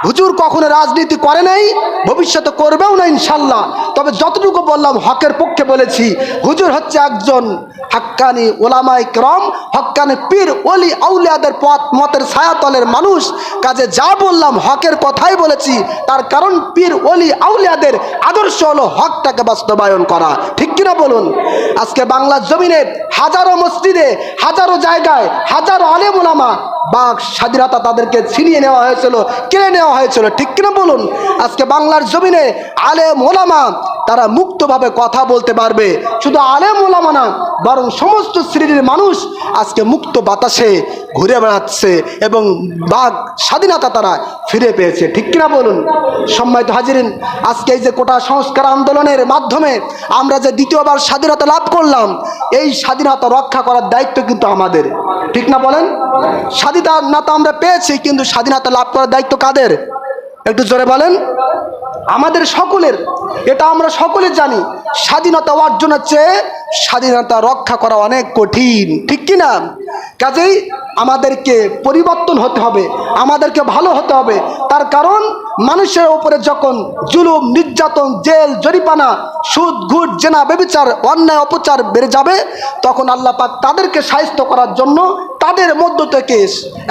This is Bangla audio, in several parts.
হুজুর কখনো রাজনীতি করে নাই, ভবিষ্যতে করবেও না ইনশাল্লাহ। তবে যতটুকু বললাম হকের পক্ষে বলেছি। হুজুর হচ্ছে একজন হাক্কানি ওলামায়ে কেরাম, হক্কানি পীর ওলি আউলিয়াদের পথ মতের ছায়াতলের মানুষ। কাজে যা বললাম হকের কথাই বলেছি। তার কারণ পীর ওলি আউলিয়াদের আদর্শ হলো হকটাকে বাস্তবায়ন করা, ঠিক কিনা বলুন? আজকে বাংলার জমিনে হাজারো মসজিদে, হাজারো জায়গায়, হাজারো আলেম ওলামা বাক স্বাধীনতা তাদেরকে ছিনিয়ে নেওয়া হয়েছিল, কেড়ে নেওয়া হয়েছিল, ঠিক কিনা বলুন? আজকে বাংলার জমিনে আলেম ওলামা তারা মুক্তভাবে কথা বলতে পারবে। শুধু আলেম ওলামা না, বরং সমস্ত শ্রেণীর মানুষ আজকে মুক্ত বাতাসে ঘুরে বেড়াচ্ছে এবং বাক স্বাধীনতা তারা ফিরে পেয়েছে, ঠিক কিনা বলুন? সম্মানিত হাজিরিন, আজকে এই যে কোটা সংস্কার আন্দোলনের মাধ্যমে আমরা যে দ্বিতীয়বার স্বাধীনতা লাভ করলাম, এই স্বাধীনতা রক্ষা করার দায়িত্ব কিন্তু আমাদের, ঠিক না বলেন? স্বাধীনতা আমরা পেয়েছি, কিন্তু স্বাধীনতা লাভ করার দায়িত্ব কাদের? একটু জোরে বলেন। আমাদের সকলের। এটা আমরা সকলে জানি। স্বাধীনতা অর্জনের চেয়ে স্বাধীনতা রক্ষা করা অনেক কঠিন, ঠিক কিনা? কাজেই আমাদেরকে পরিবর্তন হতে হবে, আমাদেরকে ভালো হতে হবে। তার কারণ মানুষের উপরে যখন জুলুম, নির্যাতন, জেল, জরিমানা, সুদ, ঘুষ, জেনা, ব্যভিচার, অন্যায়, অপচার বেড়ে যাবে, তখন আল্লাহ পাক তাদেরকে শায়েস্ত করার জন্য তাদের মধ্য থেকে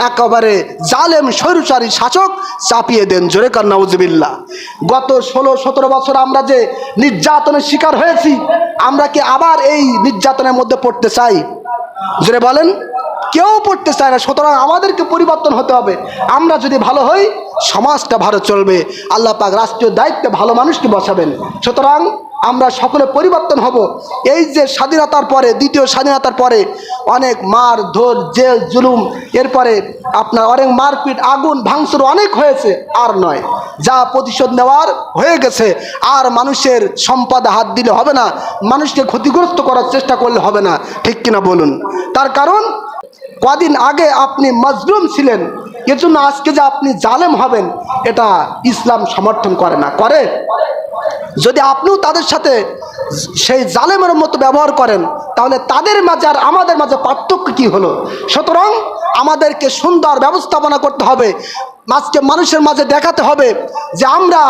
একেবারে জালেম স্বৈরাচারী শাসক চাপিয়ে দেন। জোরে কান নাউজুবিল্লাহ। গত 16-17 বছর আমরা যে নির্যাতনের শিকার হয়েছি, আমরা কি আবার এই নির্যাতনের মধ্যে পড়তে চাই? জোরে বলেন। কেউ পড়তে চায় না। সুতরাং আমাদেরকে পরিবর্তন হতে হবে। আমরা যদি ভালো হই, সমাজটা ভালো চলবে। আল্লাহ পাক রাষ্ট্রীয় দায়িত্বে ভালো মানুষকে বসাবেন। সুতরাং আমরা সকলে পরিবর্তন হব। এই যে স্বাধীনতার পরে, দ্বিতীয় স্বাধীনতার পরে অনেক মার ধর, জেল, জুলুম, এরপরে আপনার অনেক মারপিট, আগুন, ভাঙচুর অনেক হয়েছে। আর নয়, যা প্রতিশোধ নেওয়ার হয়ে গেছে। আর মানুষের সম্পদে হাত দিলে হবে না, মানুষকে ক্ষতিগ্রস্ত করার চেষ্টা করলে হবে না, ঠিক কিনা বলুন? তার কারণ কদিন আগে আপনি মাজলুম ছিলেন, এজন্য আজকে যে আপনি জালেম হবেন, এটা ইসলাম সমর্থন করে না। করে? যদি আপনিও তাদের সাথে সেই জালেমের মতো ব্যবহার করেন, তাহলে তাদের মাঝে আর আমাদের মাঝে পার্থক্য কি হলো? সুতরাং আমাদেরকে সুন্দর ব্যবস্থাপনা করতে হবে। আজকে মানুষের মাঝে দেখাতে হবে যে আমরা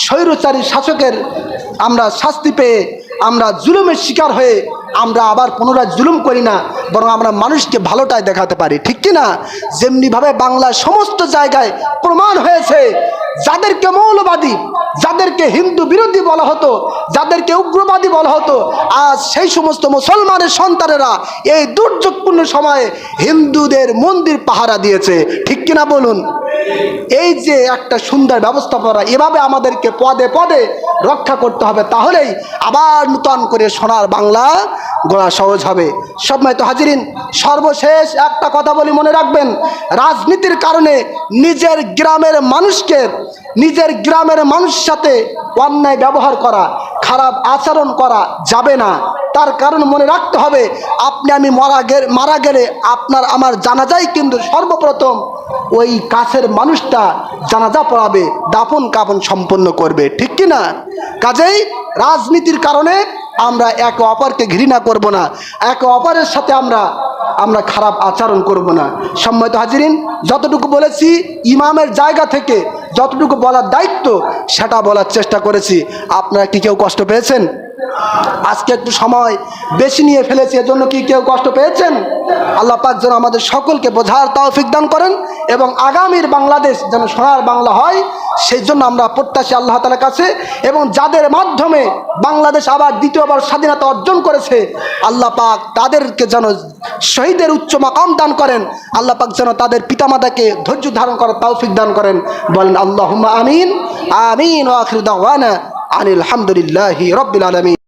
স্বৈরাচারী শাসকের আমরা শাস্তি পেয়ে, আমরা জুলুমের শিকার হয়ে আমরা আবার পুনরায় জুলুম করি না, বরং আমরা মানুষকে ভালোটাই দেখাতে পারি, ঠিক কিনা? যেমনিভাবে বাংলার সমস্ত জায়গায় প্রমাণ হয়েছে, যাদেরকে মৌলবাদী, যাদেরকে হিন্দু বিরোধী বলা হতো, যাদেরকে উগ্রবাদী বলা হতো, আজ সেই সমস্ত মুসলমানের সন্তানেরা এই দুর্যোগপূর্ণ সময়ে হিন্দুদের মন্দির পাহারা দিয়েছে, ঠিক কিনা বলুন? এই যে একটা সুন্দর ব্যবস্থাপনা, এভাবে আমাদেরকে পদে পদে রক্ষা করতে হবে। তাহলেই আবার নূতন করে সোনার বাংলা গড়া সহজ হবে। সম্মানিত হাজিরিন, সর্বশেষ একটা কথা বলি, মনে রাখবেন, রাজনীতির কারণে নিজের গ্রামের মানুষকে, নিজের গ্রামের মানুষের সাথে অন্যায় ব্যবহার করা, খারাপ আচরণ করা যাবে না। তার কারণ মনে রাখতে হবে, আপনি আমি মারা গেলে আপনার আমার জানাজাই কিন্তু সর্বপ্রথম ওই কাছের মানুষটা জানাজা পড়াবে, দাফন কাফন সম্পন্ন করবে, ঠিক কিনা? কাজেই রাজনীতির কারণে আমরা একে অপরকে ঘৃণা করব না, একে অপরের সাথে আমরা খারাপ আচরণ করব না। সম্মানিত হাজিরিন, যতটুকু বলেছি ইমামের জায়গা থেকে যতটুকু বলার দায়িত্ব সেটা বলার চেষ্টা করেছি। আপনারা কি কেউ কষ্ট পেয়েছেন? আজকে একটু সময় বেশি নিয়ে ফেলেছি, এজন্য কি কেউ কষ্ট পেয়েছেন? আল্লাহ পাক যেন আমাদের সকলকে বোঝার তৌফিক দান করেন এবং আগামীর বাংলাদেশ যেন সোনার বাংলা হয়, সেই জন্য আমরা প্রত্যাশী আল্লাহ তাআলার কাছে। এবং যাদের মাধ্যমে বাংলাদেশ আবার দ্বিতীয়বার স্বাধীনতা অর্জন করেছে, আল্লাহ পাক তাদেরকে যেন শহীদের উচ্চ মাকাম দান করেন। আল্লাহ পাক যেন তাদের পিতামাতাকে ধৈর্য ধারণ করার তৌফিক দান করেন। বলেন আল্লাহুম্মা আমিন। আমিন। ওয়া আখিরু দাওয়ানা আনিল হামদুলিল্লাহি রাব্বিল আলামিন।